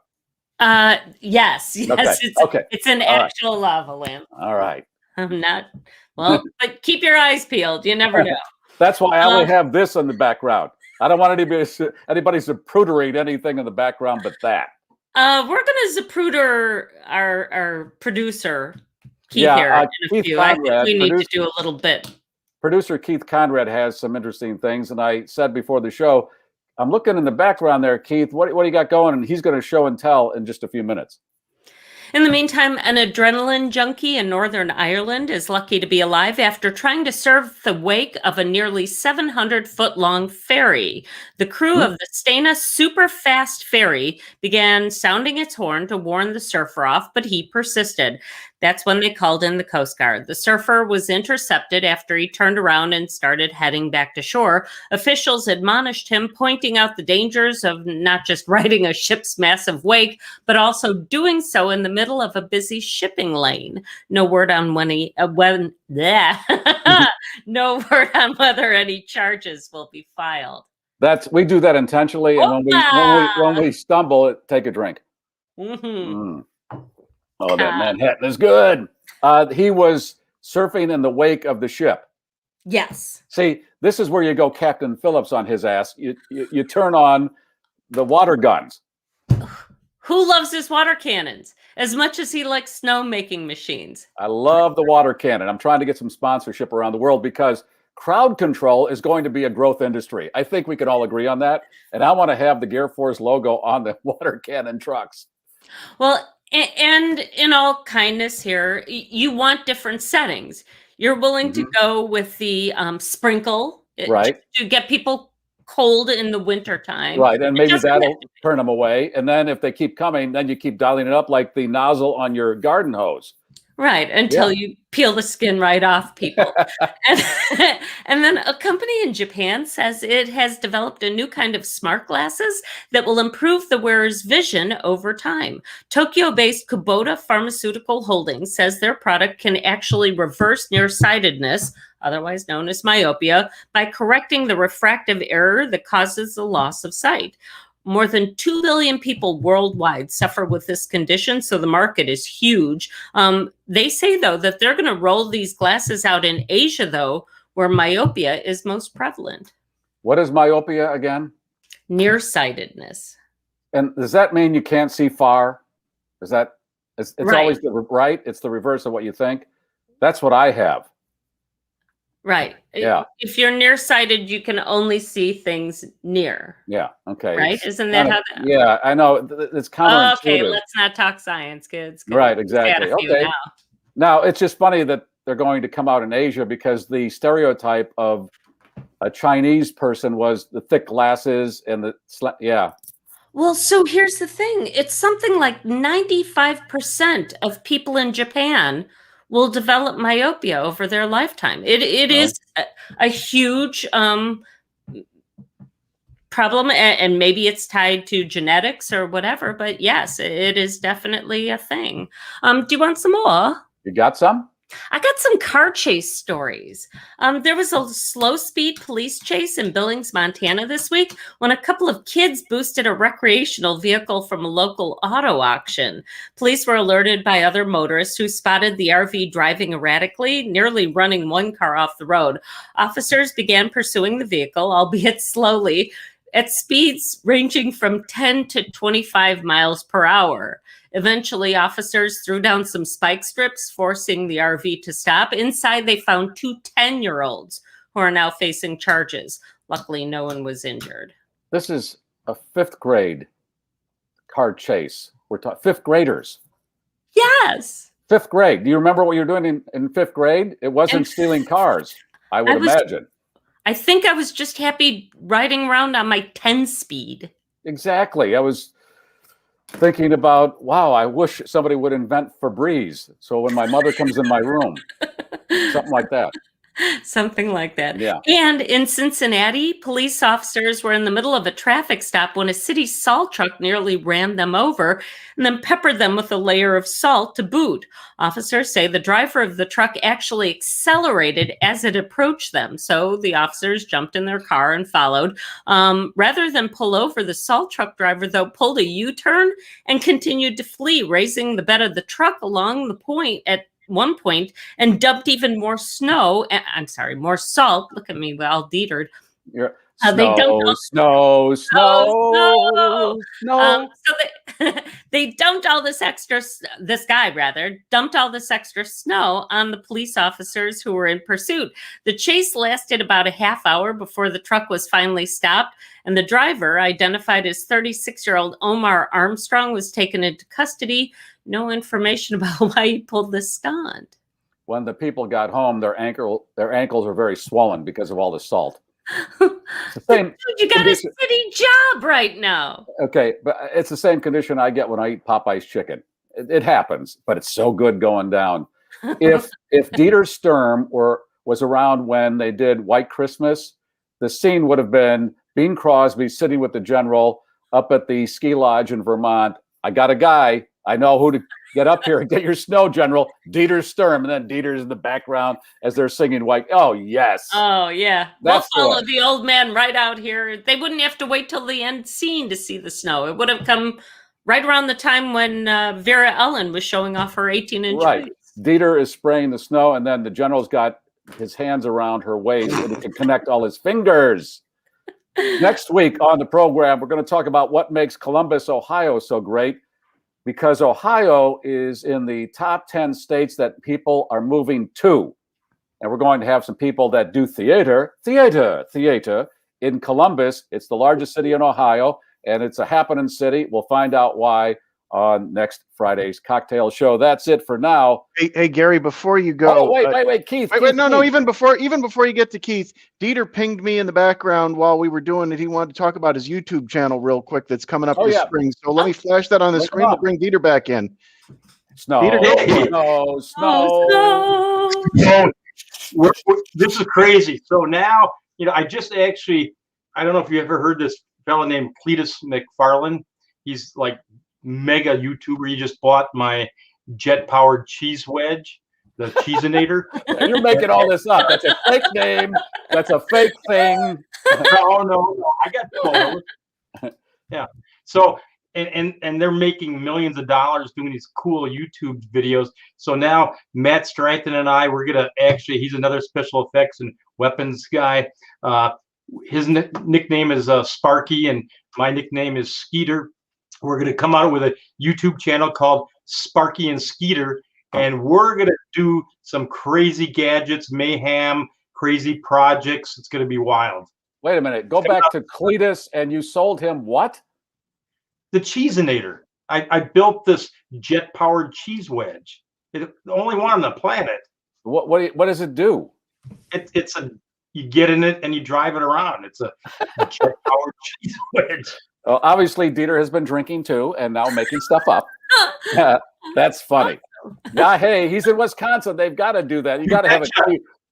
Yes. Okay. It's an actual lava lamp. All right. I'm not, well, but keep your eyes peeled. You never know. That's why I only have this in the background. I don't want anybody's prudery anything in the background but that. We're gonna Zapruder our producer Keith Yeah, here in a Keith few. I Conrad, think we need to do a little bit. Producer Keith Conrad has some interesting things, and I said before the show, I'm looking in the background there, Keith. What do you got going? And he's going to show and tell in just a few minutes. In the meantime, an adrenaline junkie in Northern Ireland is lucky to be alive after trying to surf the wake of a nearly 700-foot-long ferry. The crew of the Stena super-fast ferry began sounding its horn to warn the surfer off, but he persisted. That's when they called in the Coast Guard. The surfer was intercepted after he turned around and started heading back to shore. Officials admonished him, pointing out the dangers of not just riding a ship's massive wake, but also doing so in the middle of a busy shipping lane. No word on no word on whether any charges will be filed. We do that intentionally, and when we stumble, take a drink. Oh, that Manhattan is good. He was surfing in the wake of the ship. Yes. See, this is where you go Captain Phillips on his ass. You turn on the water guns. Who loves his water cannons as much as he likes snow-making machines? I love the water cannon. I'm trying to get some sponsorship around the world because crowd control is going to be a growth industry. I think we can all agree on that. And I want to have the Garrforce logo on the water cannon trucks. Well, and in all kindness here, you want different settings. You're willing to go with the sprinkle, right, to get people cold in the wintertime. Right, and maybe that'll turn them away. And then if they keep coming, then you keep dialing it up like the nozzle on your garden hose. Right, until you peel the skin right off people. And then a company in Japan says it has developed a new kind of smart glasses that will improve the wearer's vision over time. Tokyo-based Kubota Pharmaceutical Holdings says their product can actually reverse nearsightedness, otherwise known as myopia, by correcting the refractive error that causes the loss of sight. More than 2 billion people worldwide suffer with this condition, so the market is huge. They say, though, that they're going to roll these glasses out in Asia, though, where myopia is most prevalent. What is myopia again? Nearsightedness. And does that mean you can't see far? It's right. Always right? It's the reverse of what you think. That's what I have. Right. Yeah. If you're nearsighted, you can only see things near. Yeah. Okay. Right? Isn't that how that? Yeah, I know. It's counterintuitive. Okay, let's not talk science, kids. Right. Exactly. Okay. Now it's just funny that they're going to come out in Asia because the stereotype of a Chinese person was the thick glasses and the Well, so here's the thing. It's something like 95% of people in Japan will develop myopia over their lifetime. It is a huge problem, and maybe it's tied to genetics or whatever, but yes, it is definitely a thing. Do you want some more? You got some? I got some car chase stories. There was a slow-speed police chase in Billings, Montana this week when a couple of kids boosted a recreational vehicle from a local auto auction. Police were alerted by other motorists who spotted the RV driving erratically, nearly running one car off the road. Officers began pursuing the vehicle, albeit slowly, at speeds ranging from 10 to 25 miles per hour. Eventually, officers threw down some spike strips, forcing the RV to stop. Inside, they found two 10-year-olds who are now facing charges. Luckily, no one was injured. This is a 5th grade car chase. We're talking 5th graders. Yes. 5th grade. Do you remember what you were doing in 5th grade? It wasn't stealing cars, I would imagine. I think I was just happy riding around on my 10-speed. Exactly. I was thinking about, wow, I wish somebody would invent Febreze. So when my mother comes in my room, something like that. Something like that. Yeah. And in Cincinnati, police officers were in the middle of a traffic stop when a city salt truck nearly ran them over and then peppered them with a layer of salt to boot. Officers say the driver of the truck actually accelerated as it approached them. So the officers jumped in their car and followed. Rather than pull over, the salt truck driver, though, pulled a U-turn and continued to flee, raising the bed of the truck along the point at one point and dumped even more more salt. Look at me, all Dietered. They dumped snow. So they dumped all this extra. This guy dumped all this extra snow on the police officers who were in pursuit. The chase lasted about a half hour before the truck was finally stopped, and the driver, identified as 36-year-old Omar Armstrong, was taken into custody. No information about why he pulled this stunt. When the people got home, their ankles were very swollen because of all the salt. The same Dude, you got a city job right now. Okay, but it's the same condition I get when I eat Popeye's chicken. It happens, but it's so good going down. If Dieter Sturm was around when they did White Christmas, the scene would have been Bing Crosby sitting with the general up at the ski lodge in Vermont. I got a guy. I know who to get up here and get your snow, General. Dieter Sturm. And then Dieter's in the background as they're singing White. Oh, yes. Oh, yeah. We'll follow the old man right out here. They wouldn't have to wait till the end scene to see the snow. It would have come right around the time when Vera Ellen was showing off her 18-inch right. waist. Dieter is spraying the snow, and then the general's got his hands around her waist and he can connect all his fingers. Next week on the program, we're going to talk about what makes Columbus, Ohio so great, because Ohio is in the top 10 states that people are moving to. And we're going to have some people that do theater in Columbus. It's the largest city in Ohio, and it's a happening city. We'll find out why on next Friday's cocktail show. That's it for now. Hey, Garry, before you go. Oh, wait, Keith. No, even before you get to Keith, Dieter pinged me in the background while we were doing it. He wanted to talk about his YouTube channel real quick that's coming up this spring. So let me flash that on the screen. We'll bring Dieter back in. Snow. This is crazy. So now, I just actually, I don't know if you ever heard this fellow named Cletus McFarlane. He's like mega YouTuber. He just bought my jet-powered cheese wedge, the Cheesinator. You're making all this up. That's a fake name. That's a fake thing. No. I got photos. Yeah. So, and they're making millions of dollars doing these cool YouTube videos. So now Matt Stratton and I, we're gonna he's another special effects and weapons guy. His nickname is Sparky, and my nickname is Skeeter. We're going to come out with a YouTube channel called Sparky and Skeeter, and we're going to do some crazy gadgets, mayhem, crazy projects. It's going to be wild. Wait a minute. Go back to Cletus, and you sold him what? The Cheesinator. I built this jet-powered cheese wedge. It's the only one on the planet. What does it do? You get in it and you drive it around. It's a jet-powered cheese wedge. Well, obviously, Dieter has been drinking too and now making stuff up. That's funny. Yeah, hey, he's in Wisconsin. They've got to do that. You got to have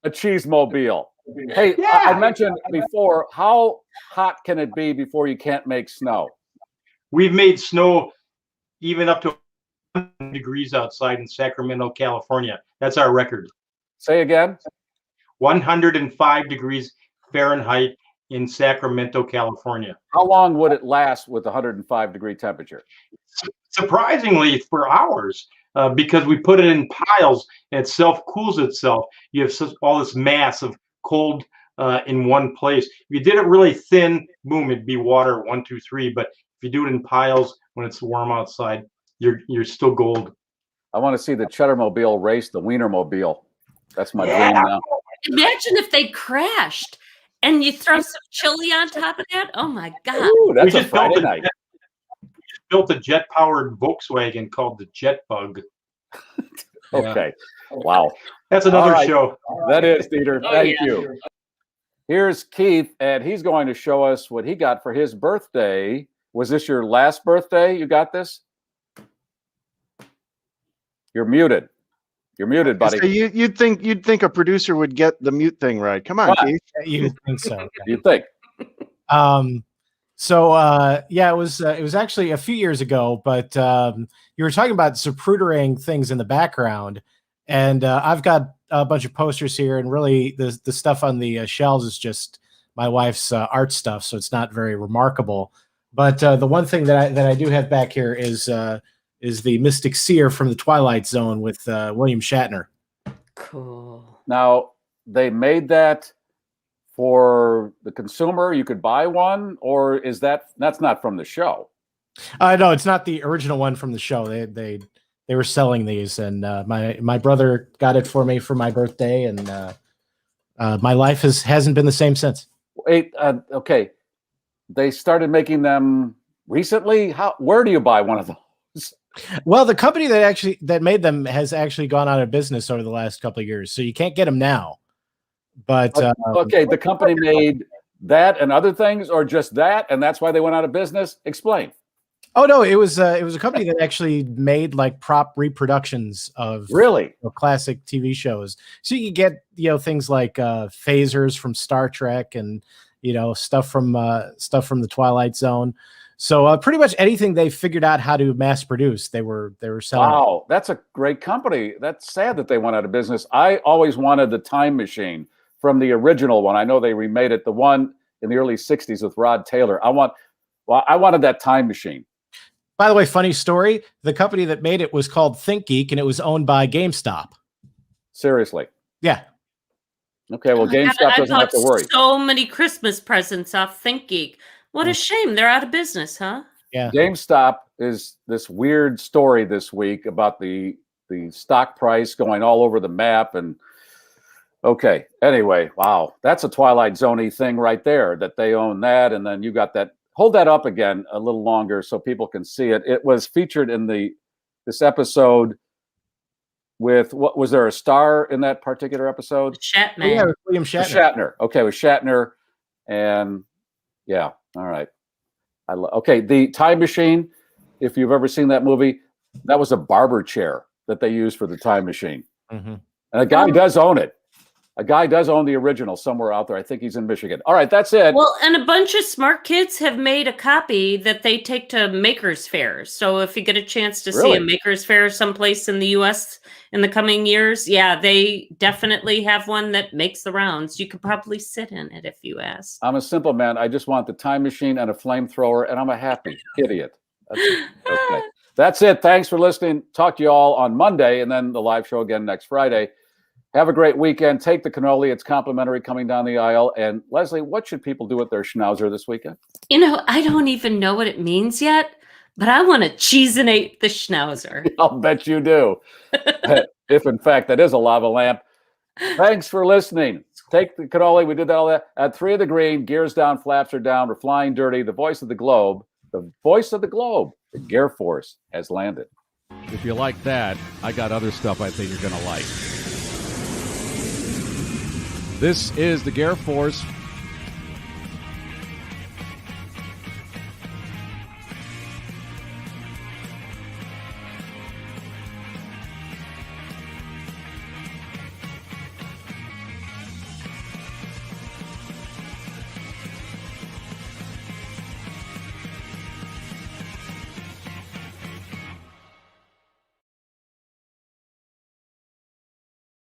a cheese mobile. Hey, I mentioned before, how hot can it be before you can't make snow? We've made snow even up to 100 degrees outside in Sacramento, California. That's our record. Say again? 105 degrees Fahrenheit in Sacramento, California. How long would it last with 105-degree temperature? Surprisingly, for hours, because we put it in piles and it self-cools itself. You have all this mass of cold in one place. If you did it really thin, boom, it'd be water 1, 2, 3. But if you do it in piles when it's warm outside, you're still gold. I want to see the Cheddarmobile race the Wienermobile. That's my dream now. Imagine if they crashed. And you throw some chili on top of that? Oh, my God. Ooh, that's a Friday night. We just built a jet-powered Volkswagen called the Jet Bug. Okay. Wow. That's another show. That is, Dieter. Thank you. Here's Keith, and he's going to show us what he got for his birthday. Was this your last birthday? You got this? You're muted. You're muted, buddy. So you'd think a producer would get the mute thing right. Come on, Keith. You think so? You think? Yeah, it was actually a few years ago, but you were talking about zaprudering things in the background, and I've got a bunch of posters here, and really the stuff on the shelves is just my wife's art stuff, so it's not very remarkable. But the one thing that I do have back here is the Mystic Seer from the Twilight Zone with William Shatner. Cool. Now, they made that for the consumer? You could buy one, or is that's not from the show? No, it's not the original one from the show. They were selling these, and my brother got it for me for my birthday, and my life hasn't been the same since. Wait, okay. They started making them recently. Where do you buy one of those? Well, the company that made them has actually gone out of business over the last couple of years, so you can't get them now. But okay, the company made that and other things, or just that, and that's why they went out of business. Explain. Oh no, it was a company that actually made like prop reproductions of really classic TV shows. So you get things like phasers from Star Trek and stuff from the Twilight Zone. So pretty much anything they figured out how to mass produce, they were selling. Wow, that's a great company. That's sad that they went out of business. I always wanted the Time Machine from the original one. I know they remade it, the one in the early '60s with Rod Taylor. I wanted that Time Machine. By the way, funny story, the company that made it was called ThinkGeek, and it was owned by GameStop. Seriously? Yeah. Okay, well, GameStop doesn't have to worry. So many Christmas presents off ThinkGeek. What a shame. They're out of business, huh? Yeah. GameStop is this weird story this week about the stock price going all over the map. And okay, anyway, wow, that's a Twilight Zone-y thing right there, that they own that. And then you got that. Hold that up again a little longer so people can see it. It was featured in this episode with, what was there a star in that particular episode? Shatner. Oh, yeah, William Shatner. Shatner. Okay, with Shatner, and yeah, all right. Okay, the Time Machine. If you've ever seen that movie, that was a barber chair that they used for the Time Machine, and a guy does own it. A guy does own the original somewhere out there. I think he's in Michigan. All right, that's it. Well, and a bunch of smart kids have made a copy that they take to Makers Faire. So if you get a chance to see a Makers Faire someplace in the U.S. in the coming years, yeah, they definitely have one that makes the rounds. You could probably sit in it if you ask. I'm a simple man. I just want the Time Machine and a flamethrower, and I'm a happy idiot. Okay. That's it. Thanks for listening. Talk to you all on Monday, and then the live show again next Friday. Have a great weekend. Take the cannoli. It's complimentary coming down the aisle. And Leslie, what should people do with their schnauzer this weekend? I don't even know what it means yet, but I want to cheesinate the schnauzer. I'll bet you do. If, in fact, that is a lava lamp. Thanks for listening. Take the cannoli. We did all that. At 3 of the green, gears down, flaps are down. We're flying dirty. The voice of the globe, the Garrforce has landed. If you like that, I got other stuff I think you're going to like. This is the Garrforce